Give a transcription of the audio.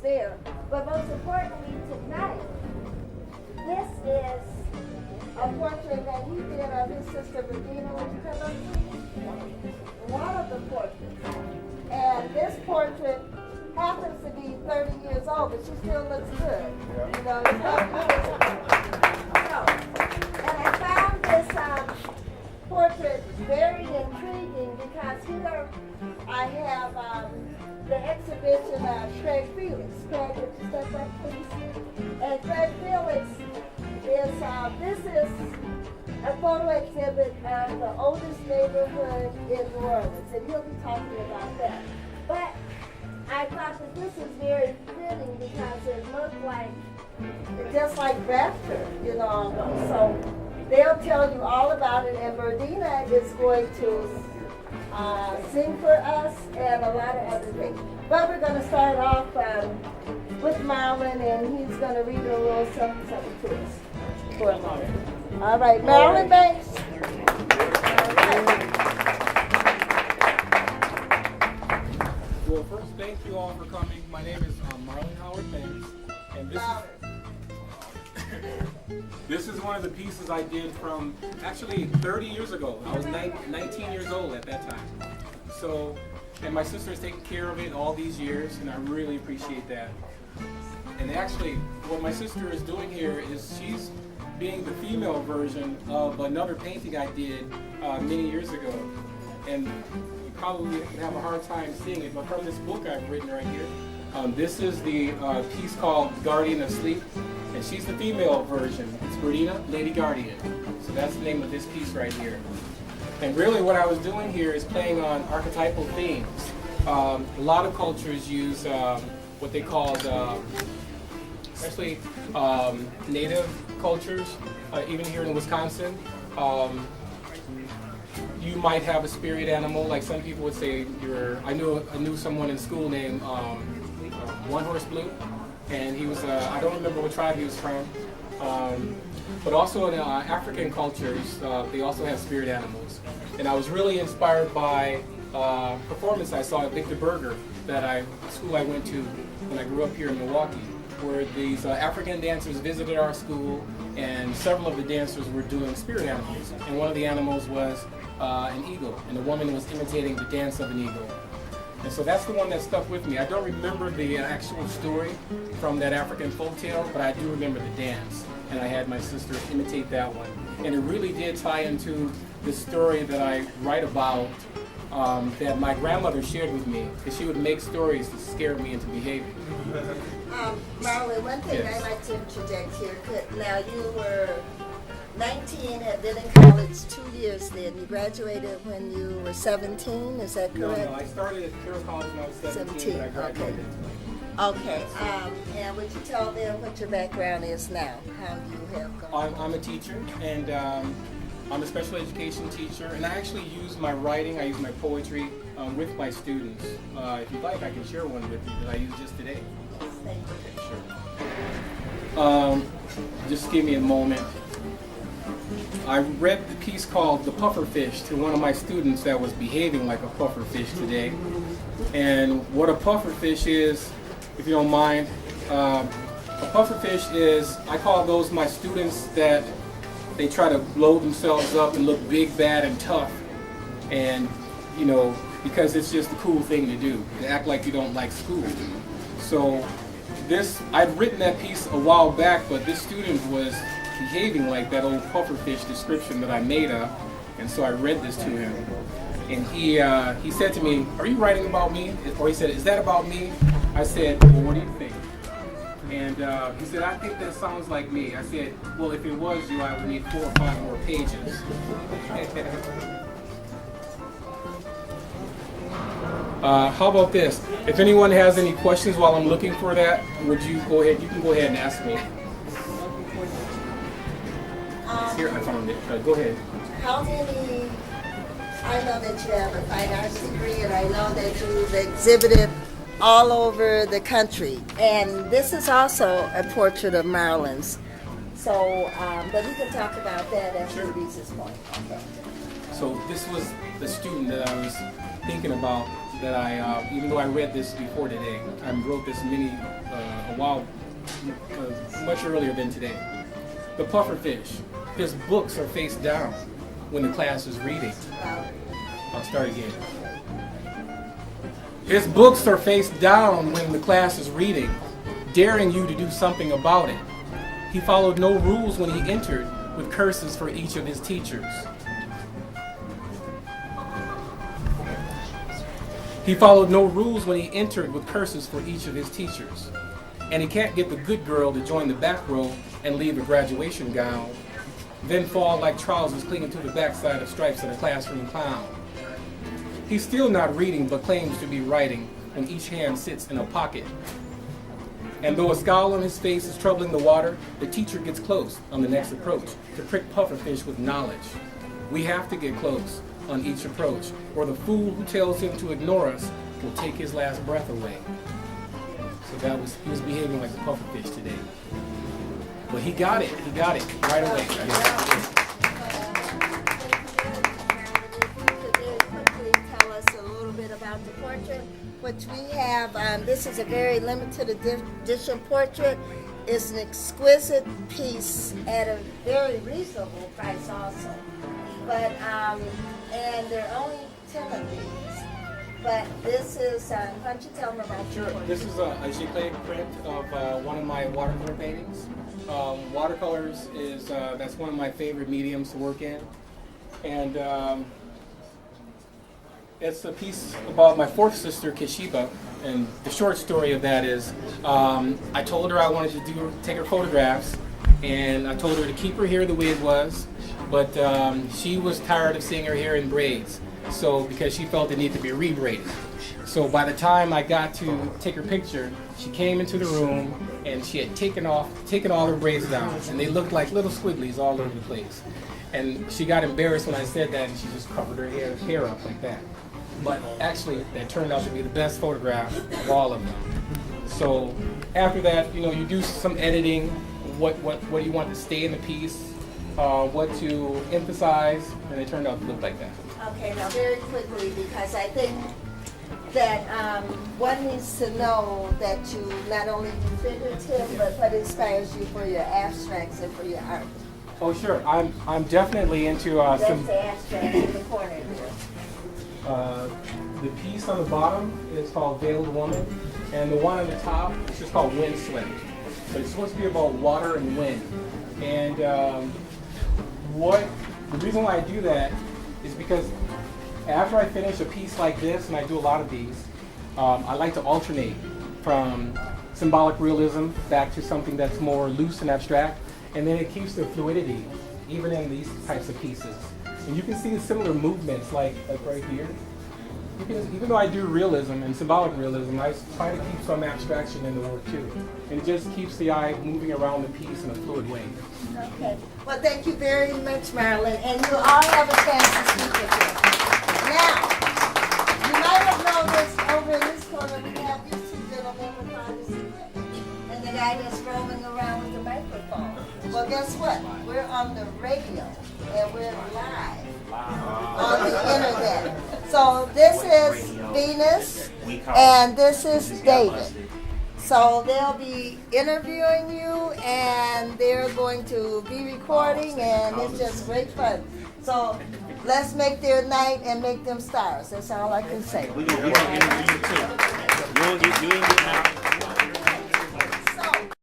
there. But most importantly tonight, this is a portrait that he did of his sister Regina. Would you come up, please? One of the portraits. And this portrait happens to be 30 years old, but she still looks good. You know, so, and I found this portrait very intriguing because here I have the exhibition of Craig Felix. Craig, would you step up, please? And Craig Felix is, this is a photo exhibit of the oldest neighborhood in New Orleans, and he'll be talking about that. But I thought that this is very fitting because it looked like, just like Bradford, you know, so they'll tell you all about it, and Verdina is going to sing for us and a lot of other things. But we're going to start off with Marlon, and he's going to read a little something to us for a moment. All right, Marlon Banks. Well, first, thank you all for coming. My name is Marlon Howard Banks, and this is one of the pieces I did from actually 30 years ago. I was 19 years old at that time. So, and my sister has taken care of it all these years, and I really appreciate that. And actually, what my sister is doing here is she's being the female version of another painting I did many years ago. And you probably would have a hard time seeing it, but from this book I've written right here, this is the piece called Guardian of Sleep, and she's the female version. It's Verdina, Lady Guardian. So that's the name of this piece right here. And really what I was doing here is playing on archetypal themes. A lot of cultures use what they call, especially native cultures, even here in Wisconsin. You might have a spirit animal, like some people would say. I knew someone in school named One Horse Blue, and he was I don't remember what tribe he was from. But also in African cultures, they also have spirit animals. And I was really inspired by a performance I saw at Victor Berger, school I went to when I grew up here in Milwaukee, where these African dancers visited our school, and several of the dancers were doing spirit animals. And one of the animals was an eagle, and the woman was imitating the dance of an eagle. And so that's the one that stuck with me. I don't remember the actual story from that African folktale, but I do remember the dance. And I had my sister imitate that one. And it really did tie into the story that I write about that my grandmother shared with me, because she would make stories to scare me into behaving. Marlon, one thing I'd like to interject here. Now, you were 19, had been in college 2 years then. You graduated when you were 17, is that correct? No, I started at Carroll College when I was 17, but I graduated. Okay, and would you tell them what your background is now, how you have gone? I'm a teacher, and I'm a special education teacher, and I actually use my writing, I use my poetry with my students. If you'd like, I can share one with you that I used just today. Thank you. Sure. Just give me a moment. I read the piece called The Pufferfish to one of my students that was behaving like a pufferfish today. And what a pufferfish is, if you don't mind, a pufferfish is, I call those my students that they try to blow themselves up and look big, bad, and tough. And, you know, because it's just a cool thing to do, to act like you don't like school. So I'd written that piece a while back, but this student was behaving like that old pufferfish description that I made up, and so I read this to him. And he said to me, "Are you writing about me?" Or he said, "Is that about me?" I said, "Well, what do you think?" And he said, "I think that sounds like me." I said, "Well, if it was you, I would need 4 or 5 more pages." How about this? If anyone has any questions while I'm looking for that, would you go ahead? You can go ahead and ask me. Here, I found it. Go ahead. How many, I know that you have a fine arts degree, and I know that you've exhibited all over the country. And this is also a portrait of Marlon's. So, but we can talk about that as he reaches his point. Okay. So this was the student that I was thinking about that I, even though I read this before today, I wrote this a while, much earlier than today. The pufferfish, his books are face down when the class is reading. I'll start again. His books are face down when the class is reading, daring you to do something about it. He followed no rules when he entered, with curses for each of his teachers. He followed no rules when he entered, with curses for each of his teachers. And he can't get the good girl to join the back row and leave a graduation gown, then fall like trousers clinging to the backside of stripes in a classroom clown. He's still not reading, but claims to be writing when each hand sits in a pocket. And though a scowl on his face is troubling the water, the teacher gets close on the next approach to prick pufferfish with knowledge. We have to get close on each approach, or the fool who tells him to ignore us will take his last breath away. So he was behaving like a pufferfish today. But he got it right away. Tell us a little bit about the portrait, which we have. This is a very limited edition portrait. It's an exquisite piece at a very reasonable price also. But and there are only 10 of these. But this is, why don't you tell them about your portrait? This is a giclée print of one of my watercolor paintings. Watercolors is that's one of my favorite mediums to work in, and it's a piece about my fourth sister, Kishiba. And the short story of that is, I told her I wanted to take her photographs, and I told her to keep her hair the way it was, but she was tired of seeing her hair in braids, so because she felt it needed to be rebraided. So by the time I got to take her picture, she came into the room and she had taken all her braids down, and they looked like little squigglies all over the place. And she got embarrassed when I said that, and she just covered her hair up like that. But actually, that turned out to be the best photograph of all of them. So after that, you do some editing. What do you want to stay in the piece? What to emphasize, and it turned out to look like that. Okay, now very quickly, because I think that one needs to know that you not only do figurative, but what inspires you for your abstracts and for your art. Oh, sure. I'm definitely into That's some. the abstract in the corner here. The piece on the bottom is called Veiled Woman, and the one on the top is just called Windswept. But it's supposed to be about water and wind. And the reason why I do that is because after I finish a piece like this, and I do a lot of these, I like to alternate from symbolic realism back to something that's more loose and abstract, and then it keeps the fluidity even in these types of pieces. And you can see similar movements like right here. Even though I do realism and symbolic realism, I try to keep some abstraction in the work too. And it just keeps the eye moving around the piece in a fluid way. Okay. Well, thank you very much, Marlon. And you all have a chance to speak with you. Now, you might have noticed over in this corner we have these two gentlemen with privacy equipment, and the guy that's roaming around with the microphone. Well, guess what? We're on the radio, and we're live on the internet. So this is Venus, and this is David. So they'll be interviewing you, and they're going to be recording, and it's just great fun. So let's make their night and make them stars. That's all I can say. We're going to interview you too. You ain't getting out.